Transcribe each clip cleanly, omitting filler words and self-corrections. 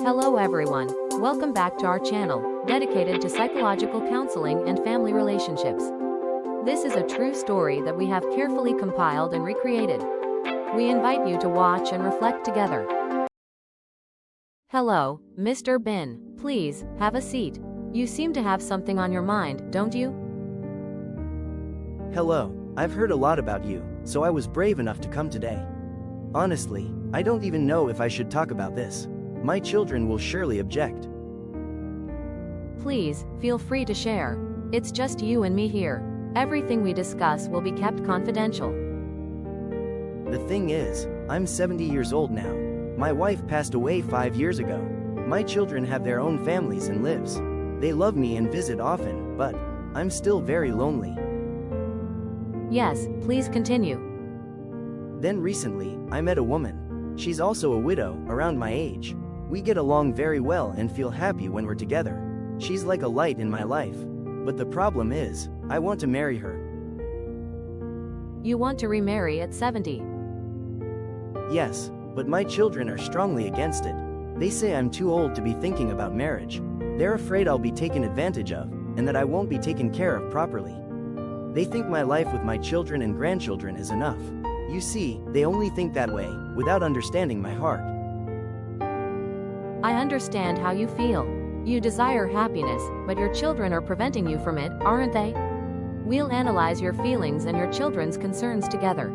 Hello everyone, welcome back to our channel, dedicated to psychological counseling and family relationships. This is a true story that we have carefully compiled and recreated. We invite you to watch and reflect together. Hello, Mr. Bin. Please, have a seat. You seem to have something on your mind, don't you? Hello, I've heard a lot about you, so I was brave enough to come today. Honestly, I don't even know if I should talk about this. My children will surely object. Please, feel free to share. It's just you and me here. Everything we discuss will be kept confidential. The thing is, I'm 70 years old now. My wife passed away 5 years ago. My children have their own families and lives. They love me and visit often, but I'm still very lonely. Yes, please continue. Then recently, I met a woman. She's also a widow, around my age. We get along very well and feel happy when we're together. She's like a light in my life. But the problem is, I want to marry her. You want to remarry at 70? Yes, but my children are strongly against it. They say I'm too old to be thinking about marriage. They're afraid I'll be taken advantage of, and that I won't be taken care of properly. They think my life with my children and grandchildren is enough. You see, they only think that way, without understanding my heart. I understand how you feel. You desire happiness, but your children are preventing you from it, aren't they? We'll analyze your feelings and your children's concerns together.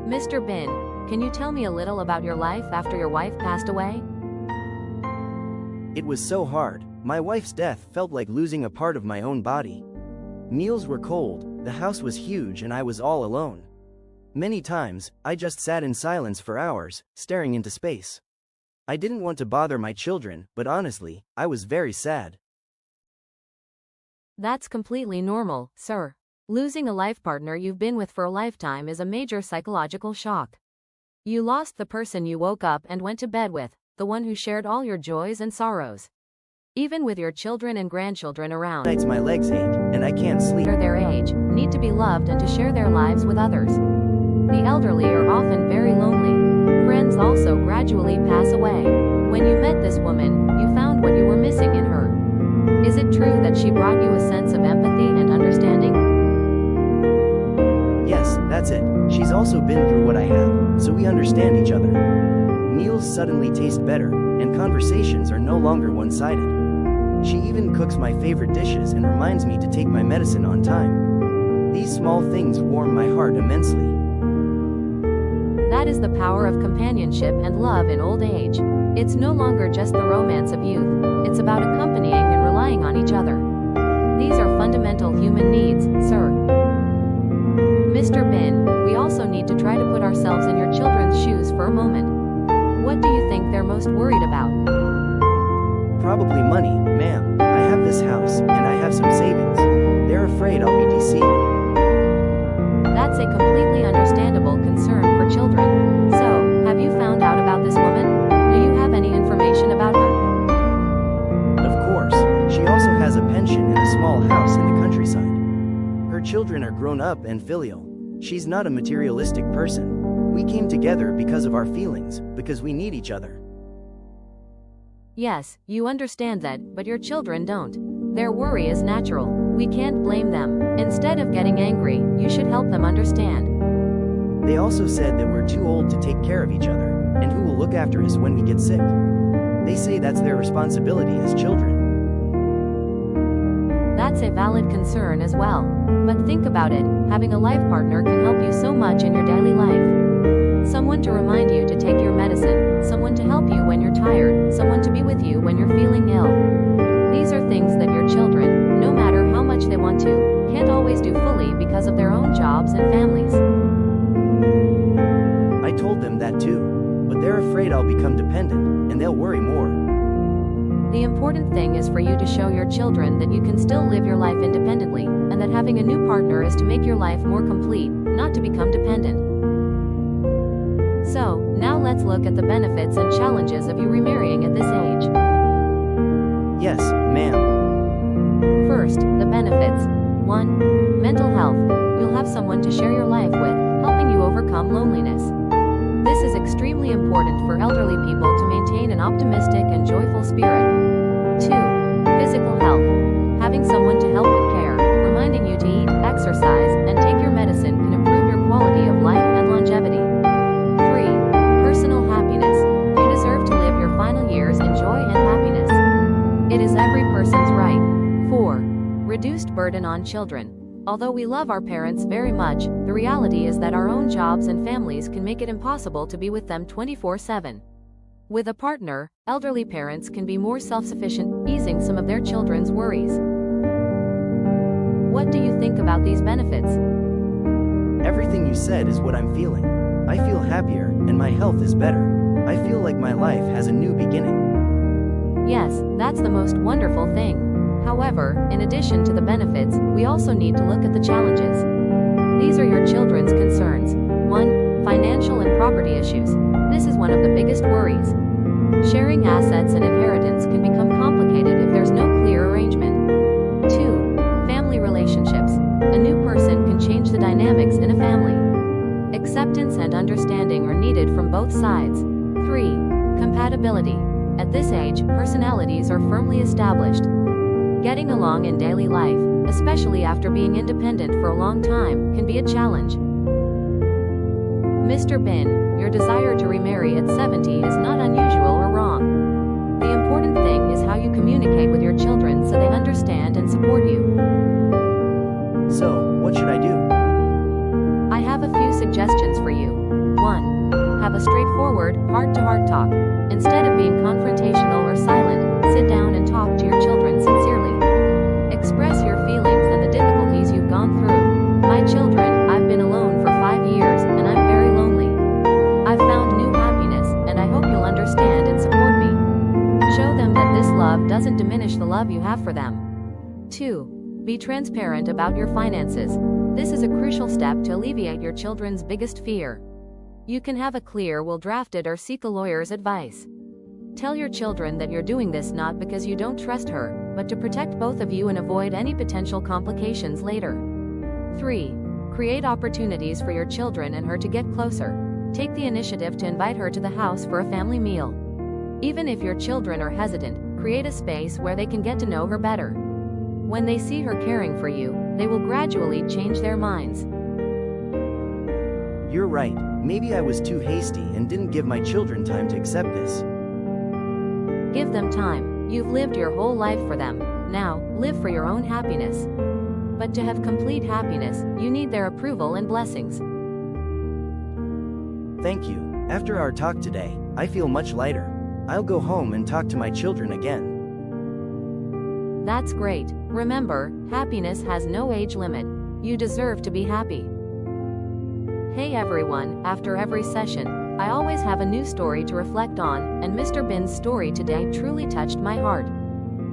Mr. Bin, can you tell me a little about your life after your wife passed away? It was so hard. My wife's death felt like losing a part of my own body. Meals were cold, the house was huge, and I was all alone. Many times, I just sat in silence for hours, staring into space. I didn't want to bother my children, but honestly, I was very sad. That's completely normal, sir. Losing a life partner you've been with for a lifetime is a major psychological shock. You lost the person you woke up and went to bed with, the one who shared all your joys and sorrows. Even with your children and grandchildren around. Nights my legs ache, and I can't sleep. Their age, need to be loved and to share their lives with others. The elderly are often very lonely. Friends also gradually pass away. When you met this woman, you found what you were missing in her. Is it true that she brought you a sense of empathy and understanding? Yes, that's it. She's also been through what I have, so we understand each other. Meals suddenly taste better, and conversations are no longer one-sided. She even cooks my favorite dishes and reminds me to take my medicine on time. These small things warm my heart immensely. That is the power of companionship and love in old age. It's no longer just the romance of youth, it's about accompanying and relying on each other. These are fundamental human needs, sir. Mr. Bin, we also need to try to put ourselves in your children's shoes for a moment. What do you think they're most worried about? Probably money, ma'am. I have this house, and I have some savings. They're afraid I'll be deceived. That's a completely understandable concern for children. So, have you found out about this woman? Do you have any information about her? Of course, she also has a pension and a small house in the countryside. Her children are grown up and filial. She's not a materialistic person. We came together because of our feelings, because we need each other. Yes, you understand that, but your children don't. Their worry is natural. We can't blame them. Instead of getting angry, you should help them understand. They also said that we're too old to take care of each other, and who will look after us when we get sick. They say that's their responsibility as children. That's a valid concern as well. But think about it, having a life partner can help you so much in your daily life. Someone to remind you to take your medicine, someone to help you when you're tired, someone to be with you when you're feeling ill. These are things that your children, no matter how much they want to, can't always do fully because of their own jobs and families. I told them that too, but they're afraid I'll become dependent, and they'll worry more. The important thing is for you to show your children that you can still live your life independently, and that having a new partner is to make your life more complete, not to become dependent. So, now let's look at the benefits and challenges of you remarrying at this age. Yes, ma'am. First, the benefits. 1. Mental health. You'll have someone to share your life with, helping you overcome loneliness. This is extremely important for elderly people to maintain maintain an optimistic and joyful spirit. 2. Physical health. Having someone to help with care, reminding you to eat, exercise, and take your medicine can improve your quality of life and longevity. 3. Personal happiness. You deserve to live your final years in joy and happiness. It is every person's right. 4. Reduced burden on children. Although we love our parents very much, the reality is that our own jobs and families can make it impossible to be with them 24/7. With a partner, elderly parents can be more self-sufficient, easing some of their children's worries. What do you think about these benefits? Everything you said is what I'm feeling. I feel happier, and my health is better. I feel like my life has a new beginning. Yes, that's the most wonderful thing. However, in addition to the benefits, we also need to look at the challenges. These are your children's concerns. 1. Financial and property issues. This is one of the biggest worries. Sharing assets and inheritance can become complicated if there's no clear arrangement. 2. Family relationships. A new person can change the dynamics in a family. Acceptance and understanding are needed from both sides. 3. Compatibility. At this age, personalities are firmly established. Getting along in daily life, especially after being independent for a long time, can be a challenge. Mr. Bin, your desire to remarry at 70 is not unusual or wrong. The important thing is how you communicate with your children so they understand and support you. So, what should I do? I have a few suggestions for you. 1. Have a straightforward, heart-to-heart talk. Instead of being confrontational or silent, sit down and talk to your children sincerely. Express your feelings and the difficulties you've gone through. My children, I've been alone for 5 years, and I'm very lonely. I've found new happiness, and I hope you'll understand and support me. Show them that this love doesn't diminish the love you have for them. 2. Be transparent about your finances. This is a crucial step to alleviate your children's biggest fear. You can have a clear will drafted or seek a lawyer's advice. Tell your children that you're doing this not because you don't trust her, but to protect both of you and avoid any potential complications later. 3. Create opportunities for your children and her to get closer. Take the initiative to invite her to the house for a family meal. Even if your children are hesitant, create a space where they can get to know her better. When they see her caring for you, they will gradually change their minds. You're right, maybe I was too hasty and didn't give my children time to accept this. Give them time. You've lived your whole life for them. Now, live for your own happiness. But to have complete happiness, you need their approval and blessings. Thank you. After our talk today, I feel much lighter. I'll go home and talk to my children again. That's great. Remember, happiness has no age limit. You deserve to be happy. Hey everyone, after every session, I always have a new story to reflect on, and Mr. Bin's story today truly touched my heart.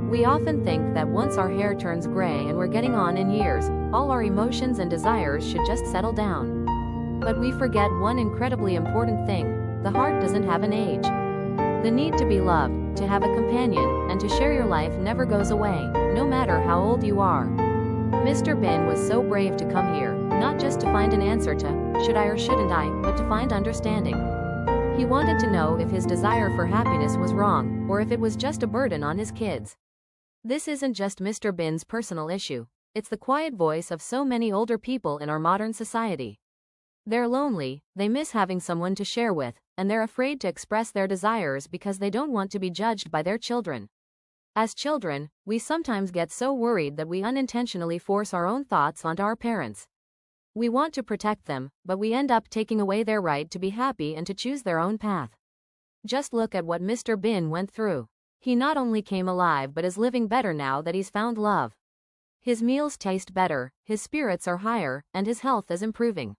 We often think that once our hair turns gray and we're getting on in years, all our emotions and desires should just settle down. But we forget one incredibly important thing: the heart doesn't have an age. The need to be loved, to have a companion, and to share your life never goes away, no matter how old you are. Mr. Bin was so brave to come here, not just to find an answer to, should I or shouldn't I, but to find understanding. He wanted to know if his desire for happiness was wrong, or if it was just a burden on his kids. This isn't just Mr. Bin's personal issue. It's the quiet voice of so many older people in our modern society. They're lonely, they miss having someone to share with, and they're afraid to express their desires because they don't want to be judged by their children. As children, we sometimes get so worried that we unintentionally force our own thoughts onto our parents. We want to protect them, but we end up taking away their right to be happy and to choose their own path. Just look at what Mr. Bin went through. He not only came alive but is living better now that he's found love. His meals taste better, his spirits are higher, and his health is improving.